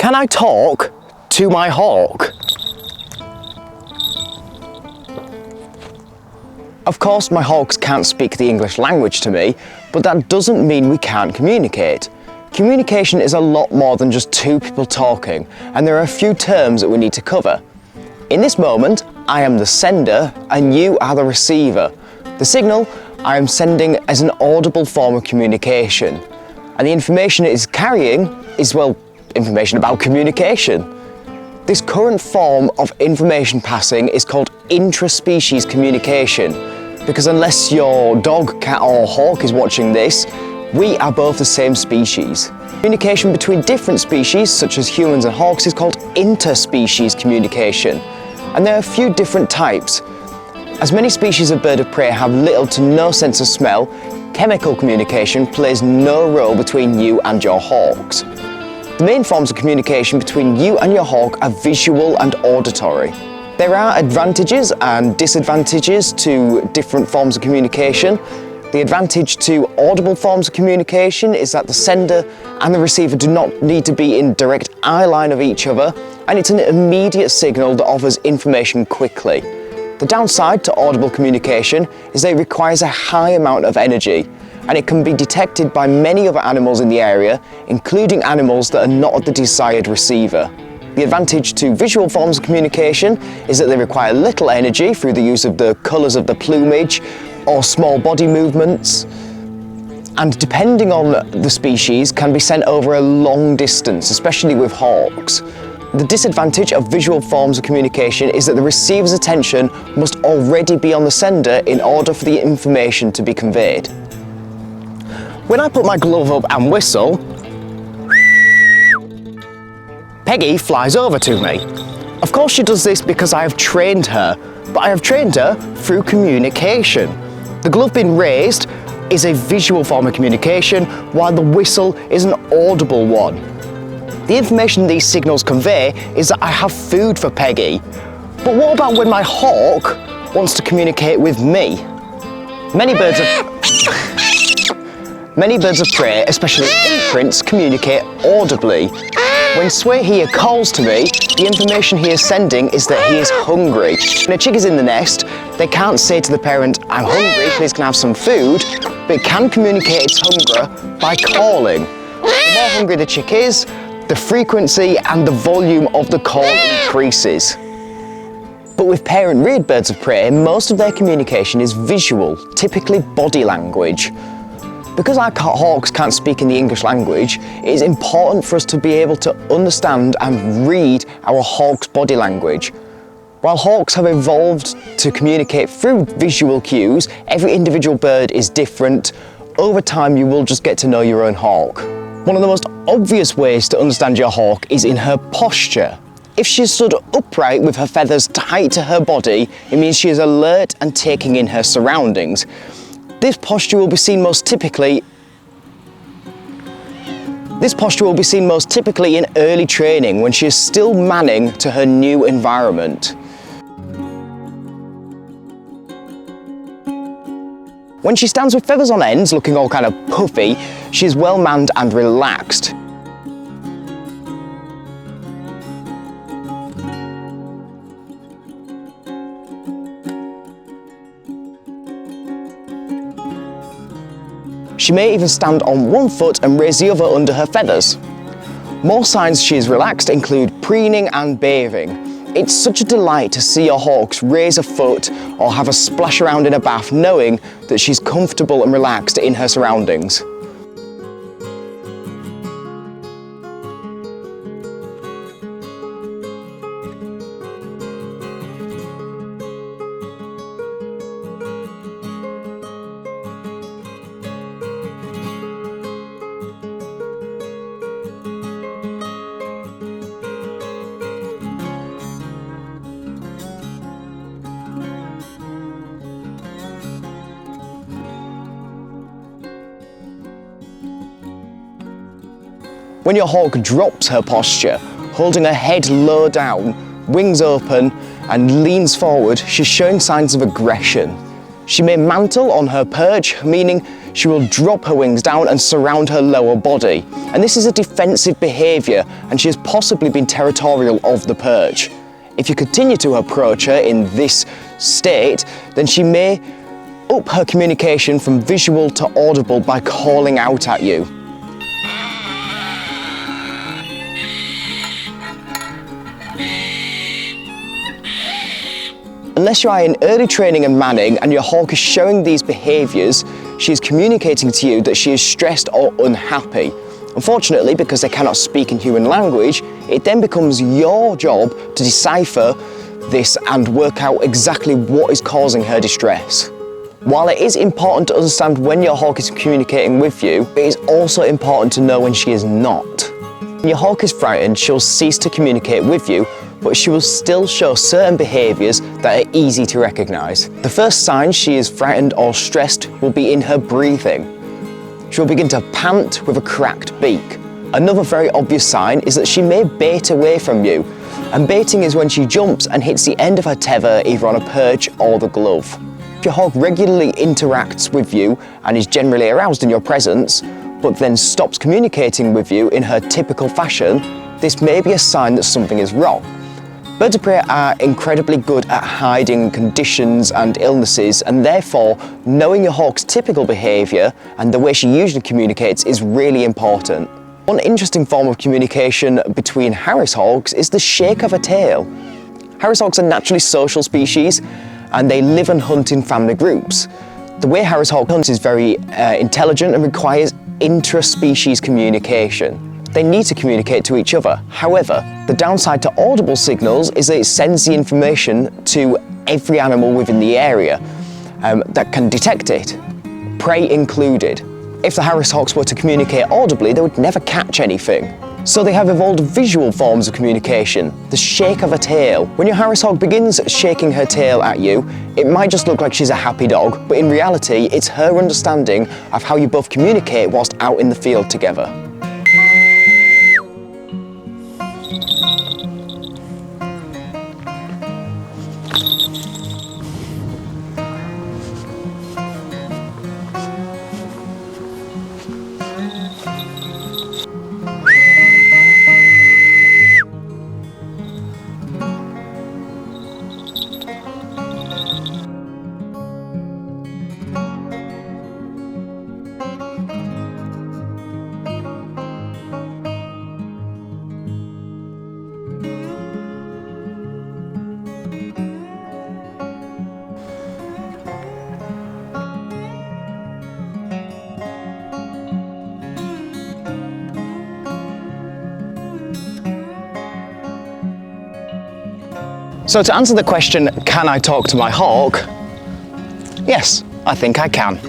Can I talk to my hawk? Of course, my hawks can't speak the English language to me, but that doesn't mean we can't communicate. Communication is a lot more than just two people talking, and there are a few terms that we need to cover. In this moment, I am the sender and you are the receiver. The signal I am sending is an audible form of communication, and the information it is carrying is, well, information about communication. This current form of information passing is called intraspecies communication, because unless your dog, cat or hawk is watching this, we are both the same species. Communication between different species, such as humans and hawks, is called interspecies communication, and there are a few different types. As many species of bird of prey have little to no sense of smell, chemical communication plays no role between you and your hawks. The main forms of communication between you and your hawk are visual and auditory. There are advantages and disadvantages to different forms of communication. The advantage to audible forms of communication is that the sender and the receiver do not need to be in direct eye line of each other, and it's an immediate signal that offers information quickly. The downside to audible communication is that it requires a high amount of energy, and it can be detected by many other animals in the area, including animals that are not the desired receiver. The advantage to visual forms of communication is that they require little energy through the use of the colours of the plumage or small body movements, and depending on the species can be sent over a long distance, especially with hawks. The disadvantage of visual forms of communication is that the receiver's attention must already be on the sender in order for the information to be conveyed. When I put my glove up and whistle, Peggy flies over to me. Of course she does this because I have trained her, but I have trained her through communication. The glove being raised is a visual form of communication, while the whistle is an audible one. The information these signals convey is that I have food for Peggy. But what about when my hawk wants to communicate with me? Many birds of prey, especially imprints, communicate audibly. When Sway here calls to me, the information he is sending is that he is hungry. When a chick is in the nest, they can't say to the parent, "I'm hungry, please can I have some food?" but it can communicate its hunger by calling. The more hungry the chick is, the frequency and the volume of the call increases. But with parent-reared birds of prey, most of their communication is visual, typically body language. Because our hawks can't speak in the English language, it is important for us to be able to understand and read our hawk's body language. While hawks have evolved to communicate through visual cues, every individual bird is different. Over time, you will just get to know your own hawk. One of the most obvious ways to understand your hawk is in her posture. If she stood upright with her feathers tight to her body, it means she is alert and taking in her surroundings. This posture will be seen most typically in early training, when she is still manning to her new environment. When she stands with feathers on ends, looking all kind of puffy, she is well manned and relaxed. She may even stand on one foot and raise the other under her feathers. More signs she is relaxed include preening and bathing. It's such a delight to see your hawks raise a foot or have a splash around in a bath, knowing that she's comfortable and relaxed in her surroundings. When your hawk drops her posture, holding her head low down, wings open, and leans forward, she's showing signs of aggression. She may mantle on her perch, meaning she will drop her wings down and surround her lower body. And this is a defensive behaviour, and she has possibly been territorial of the perch. If you continue to approach her in this state, then she may up her communication from visual to audible by calling out at you. Unless you are in early training and manning and your hawk is showing these behaviours, she is communicating to you that she is stressed or unhappy. Unfortunately, because they cannot speak in human language, it then becomes your job to decipher this and work out exactly what is causing her distress. While it is important to understand when your hawk is communicating with you, it is also important to know when she is not. When your hawk is frightened, she'll cease to communicate with you, but she will still show certain behaviours that are easy to recognise. The first sign she is frightened or stressed will be in her breathing. She will begin to pant with a cracked beak. Another very obvious sign is that she may bait away from you, and baiting is when she jumps and hits the end of her tether either on a perch or the glove. If your hawk regularly interacts with you and is generally aroused in your presence, but then stops communicating with you in her typical fashion, this may be a sign that something is wrong. Birds of prey are incredibly good at hiding conditions and illnesses, and therefore knowing your hawk's typical behaviour and the way she usually communicates is really important. One interesting form of communication between Harris hawks is the shake of a tail. Harris hawks are naturally social species and they live and hunt in family groups. The way Harris hawk hunts is very intelligent and requires intra-species communication. They need to communicate to each other. However, the downside to audible signals is that it sends the information to every animal within the area that can detect it, prey included. If the Harris hawks were to communicate audibly, they would never catch anything. So they have evolved visual forms of communication, the shake of a tail. When your Harris hawk begins shaking her tail at you, it might just look like she's a happy dog, but in reality, it's her understanding of how you both communicate whilst out in the field together. So to answer the question, can I talk to my hawk? Yes, I think I can.